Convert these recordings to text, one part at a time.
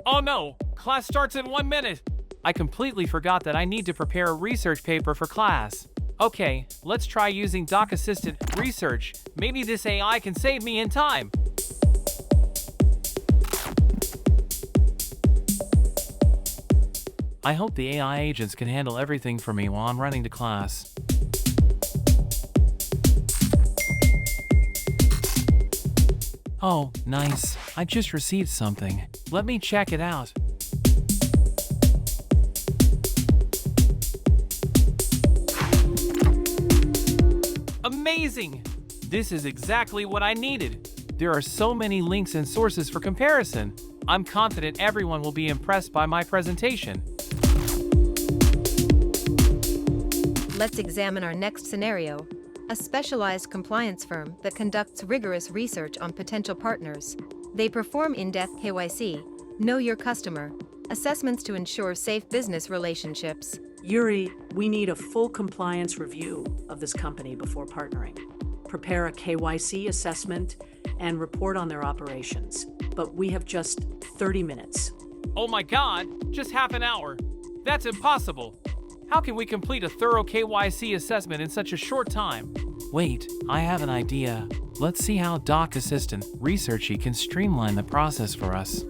Oh no, class starts in 1 minute. I completely forgot that I need to prepare a research paper for class. Okay, let's try using DocAssistant.Research. Maybe this AI can save me in time. I hope the AI agents can handle everything for me while I'm running to class. Oh, nice. I just received something. Let me check it out. Amazing! This is exactly what I needed. There are so many links and sources for comparison. I'm confident everyone will be impressed by my presentation. Let's examine our next scenario. A specialized compliance firm that conducts rigorous research on potential partners. They perform in-depth KYC, know your customer, assessments to ensure safe business relationships. Yuri, we need a full compliance review of this company before partnering. Prepare a KYC assessment and report on their operations. But we have just 30 minutes. Oh my god, just half an hour. That's impossible. How can we complete a thorough KYC assessment in such a short time? Wait, I have an idea. Let's see how DocAssistant.Researchy can streamline the process for us.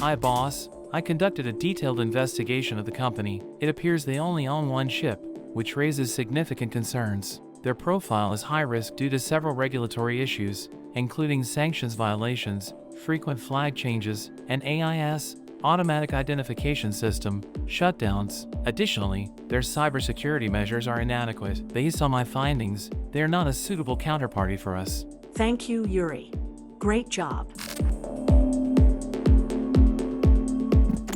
Hi boss, I conducted a detailed investigation of the company. It appears they only own one ship, which raises significant concerns. Their profile is high risk due to several regulatory issues, including sanctions violations, frequent flag changes, and AIS, automatic identification system, shutdowns. Additionally, their cybersecurity measures are inadequate. Based on my findings, they are not a suitable counterparty for us. Thank you, Yuri. Great job.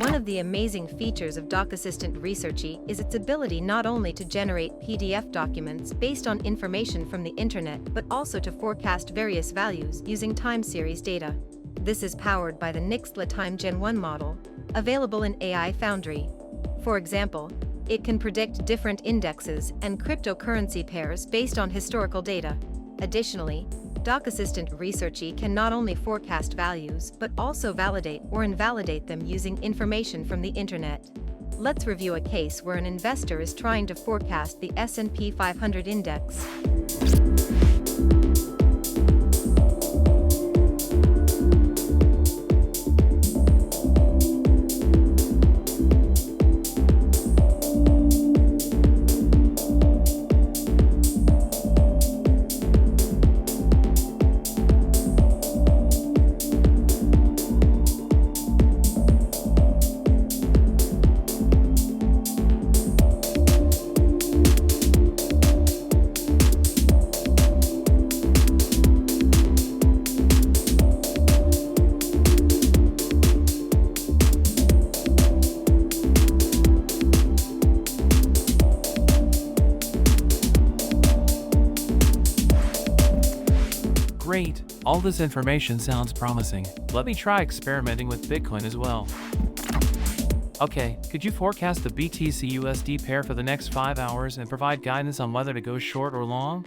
One of the amazing features of DocAssistant.Researchy is its ability not only to generate PDF documents based on information from the internet, but also to forecast various values using time series data. This is powered by the Nixtla Time Gen 1 model, available in AI Foundry. For example, it can predict different indexes and cryptocurrency pairs based on historical data. Additionally, DocAssistant.Researchy can not only forecast values, but also validate or invalidate them using information from the internet. Let's review a case where an investor is trying to forecast the S&P 500 index. Great, all this information sounds promising. Let me try experimenting with Bitcoin as well. Okay, could you forecast the BTC-USD pair for the next 5 hours and provide guidance on whether to go short or long?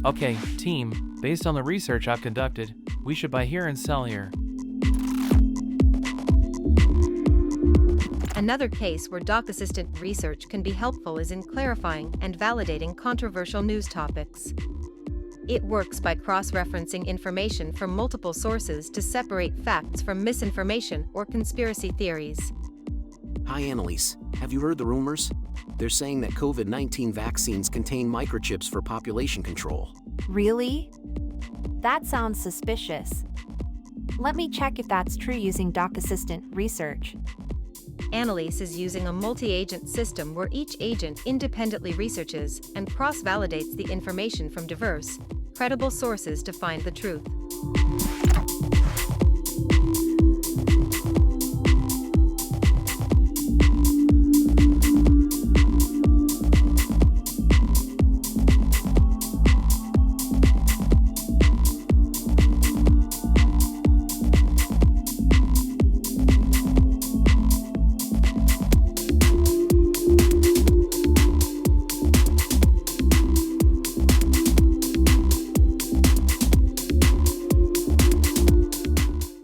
Okay, team, based on the research I've conducted, we should buy here and sell here. Another case where DocAssistant.Research can be helpful is in clarifying and validating controversial news topics. It works by cross-referencing information from multiple sources to separate facts from misinformation or conspiracy theories. Hi Annalise, have you heard the rumors? They're saying that COVID-19 vaccines contain microchips for population control. Really? That sounds suspicious. Let me check if that's true using DocAssistant.Research. Annalise is using a multi-agent system where each agent independently researches and cross-validates the information from diverse, credible sources to find the truth.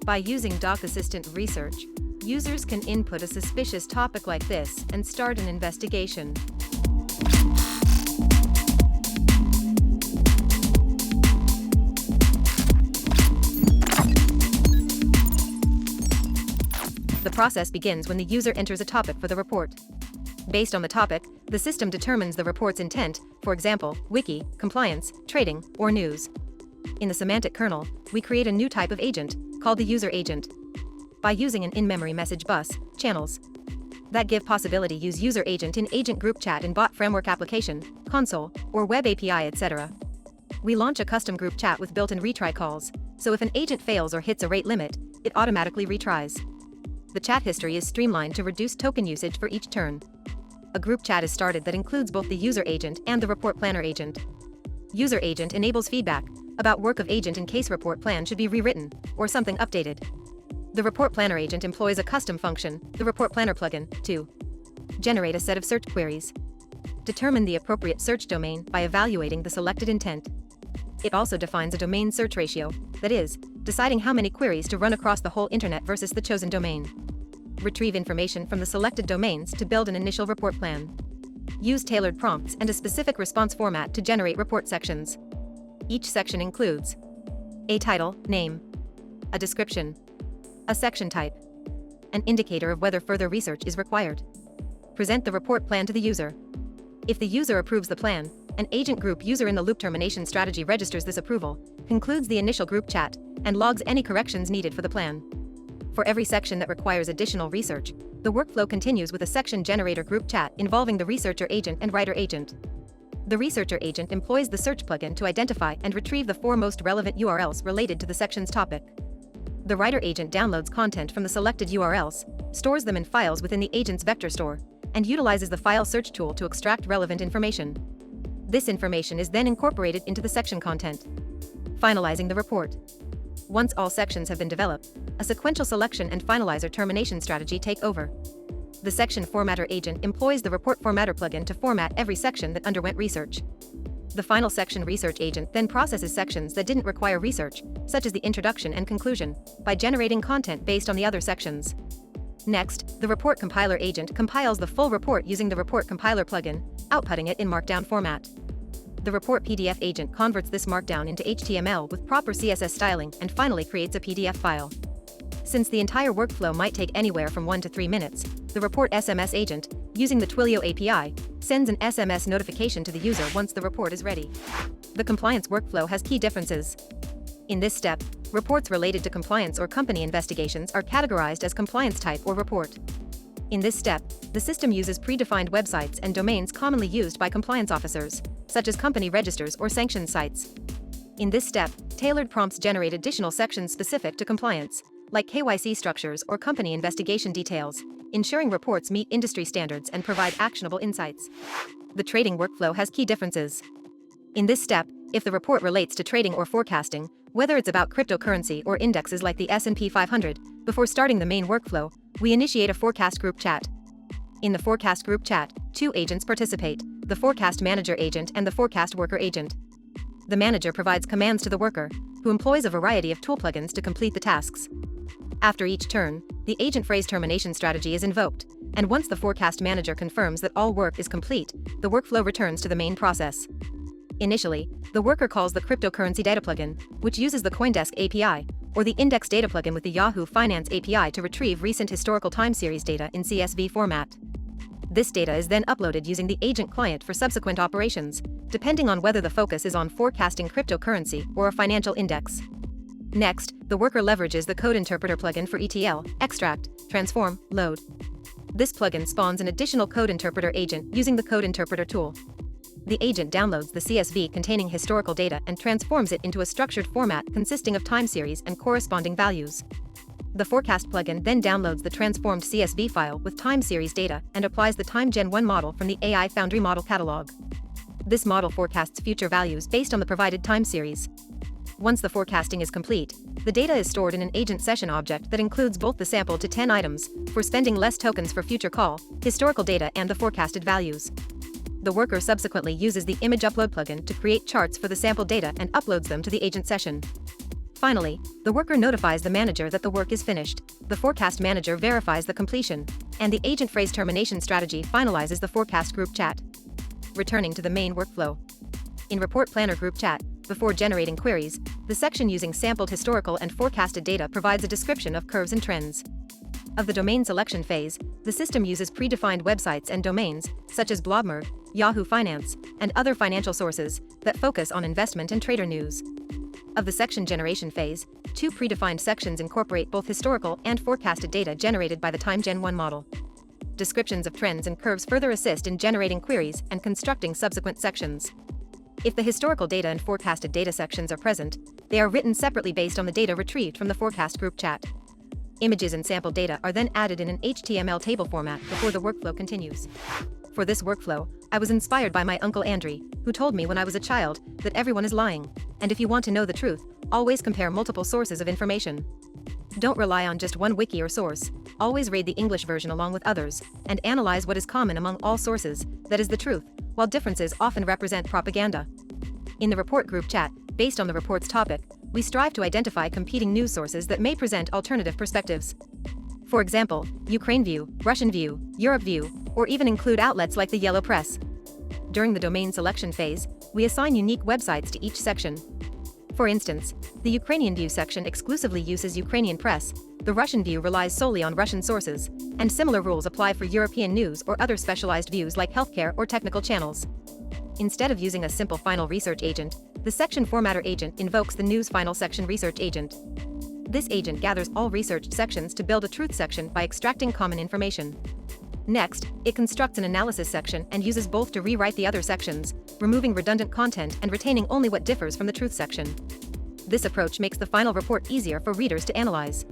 By using DocAssistant Research, users can input a suspicious topic like this and start an investigation. The process begins when the user enters a topic for the report. Based on the topic, the system determines the report's intent, for example, wiki, compliance, trading, or news. In the semantic kernel, we create a new type of agent, called the user agent. By using an in-memory message bus, channels that give possibility use user agent in agent group chat in bot framework application, console, or web API, etc. We launch a custom group chat with built-in retry calls, so if an agent fails or hits a rate limit, it automatically retries. The chat history is streamlined to reduce token usage for each turn. A group chat is started that includes both the user agent and the report planner agent. User agent enables feedback about work of agent in case report plan should be rewritten or something updated. The report planner agent employs a custom function, the report planner plugin, to generate a set of search queries. Determine the appropriate search domain by evaluating the selected intent. It also defines a domain search ratio, that is, deciding how many queries to run across the whole internet versus the chosen domain. Retrieve information from the selected domains to build an initial report plan. Use tailored prompts and a specific response format to generate report sections. Each section includes a title, name, a description, a section type, an indicator of whether further research is required. Present the report plan to the user. If the user approves the plan, an agent group user in the loop termination strategy registers this approval, concludes the initial group chat, and logs any corrections needed for the plan. For every section that requires additional research, the workflow continues with a section generator group chat involving the researcher agent and writer agent. The researcher agent employs the search plugin to identify and retrieve the 4 most relevant URLs related to the section's topic. The writer agent downloads content from the selected URLs, stores them in files within the agent's vector store, and utilizes the file search tool to extract relevant information. This information is then incorporated into the section content. Finalizing the report. Once all sections have been developed, a sequential selection and finalizer termination strategy take over. The section formatter agent employs the report formatter plugin to format every section that underwent research. The final section research agent then processes sections that didn't require research, such as the introduction and conclusion, by generating content based on the other sections. Next, the report compiler agent compiles the full report using the report compiler plugin, outputting it in Markdown format. The report PDF agent converts this Markdown into HTML with proper CSS styling and finally creates a PDF file. Since the entire workflow might take anywhere from 1 to 3 minutes, the report SMS agent, using the Twilio API, sends an SMS notification to the user once the report is ready. The compliance workflow has key differences. In this step, reports related to compliance or company investigations are categorized as compliance type or report. In this step, the system uses predefined websites and domains commonly used by compliance officers, such as company registers or sanctioned sites. In this step, tailored prompts generate additional sections specific to compliance, like KYC structures or company investigation details, ensuring reports meet industry standards and provide actionable insights. The trading workflow has key differences. In this step, if the report relates to trading or forecasting, whether it's about cryptocurrency or indexes like the S&P 500, before starting the main workflow, we initiate a forecast group chat. In the forecast group chat, 2 agents participate, the forecast manager agent and the forecast worker agent. The manager provides commands to the worker, who employs a variety of tool plugins to complete the tasks. After each turn, the agent phrase termination strategy is invoked, and once the forecast manager confirms that all work is complete, the workflow returns to the main process. Initially, the worker calls the cryptocurrency data plugin, which uses the CoinDesk API, or the index data plugin with the Yahoo Finance API to retrieve recent historical time series data in CSV format. This data is then uploaded using the agent client for subsequent operations, depending on whether the focus is on forecasting cryptocurrency or a financial index. Next, the worker leverages the code interpreter plugin for ETL, extract, transform, load. This plugin spawns an additional code interpreter agent using the code interpreter tool. The agent downloads the CSV containing historical data and transforms it into a structured format consisting of time series and corresponding values. The forecast plugin then downloads the transformed CSV file with time series data and applies the Time Gen 1 model from the AI Foundry model catalog. This model forecasts future values based on the provided time series. Once the forecasting is complete, the data is stored in an agent session object that includes both the sample to 10 items for spending less tokens for future call, historical data, and the forecasted values. The worker subsequently uses the image upload plugin to create charts for the sample data and uploads them to the agent session. Finally, the worker notifies the manager that the work is finished, the forecast manager verifies the completion, and the agent phrase termination strategy finalizes the forecast group chat. Returning to the main workflow. In Report Planner group chat, before generating queries, the section using sampled historical and forecasted data provides a description of curves and trends. Of the domain selection phase, the system uses predefined websites and domains, such as Blogmer, Yahoo Finance, and other financial sources, that focus on investment and trader news. Of the section generation phase, 2 predefined sections incorporate both historical and forecasted data generated by the Time Gen 1 model. Descriptions of trends and curves further assist in generating queries and constructing subsequent sections. If the historical data and forecasted data sections are present, they are written separately based on the data retrieved from the forecast group chat. Images and sample data are then added in an HTML table format before the workflow continues. For this workflow, I was inspired by my uncle Andrew, who told me when I was a child that everyone is lying, and if you want to know the truth, always compare multiple sources of information. Don't rely on just one wiki or source, always read the English version along with others, and analyze what is common among all sources, that is the truth, while differences often represent propaganda. In the report group chat, based on the report's topic, we strive to identify competing news sources that may present alternative perspectives. For example, Ukraine View, Russian View, Europe View, or even include outlets like the Yellow Press. During the domain selection phase, we assign unique websites to each section. For instance, the Ukrainian View section exclusively uses Ukrainian press, the Russian View relies solely on Russian sources, and similar rules apply for European news or other specialized views like healthcare or technical channels. Instead of using a simple final research agent, the section formatter agent invokes the news final section research agent. This agent gathers all researched sections to build a truth section by extracting common information. Next, it constructs an analysis section and uses both to rewrite the other sections, removing redundant content and retaining only what differs from the truth section. This approach makes the final report easier for readers to analyze.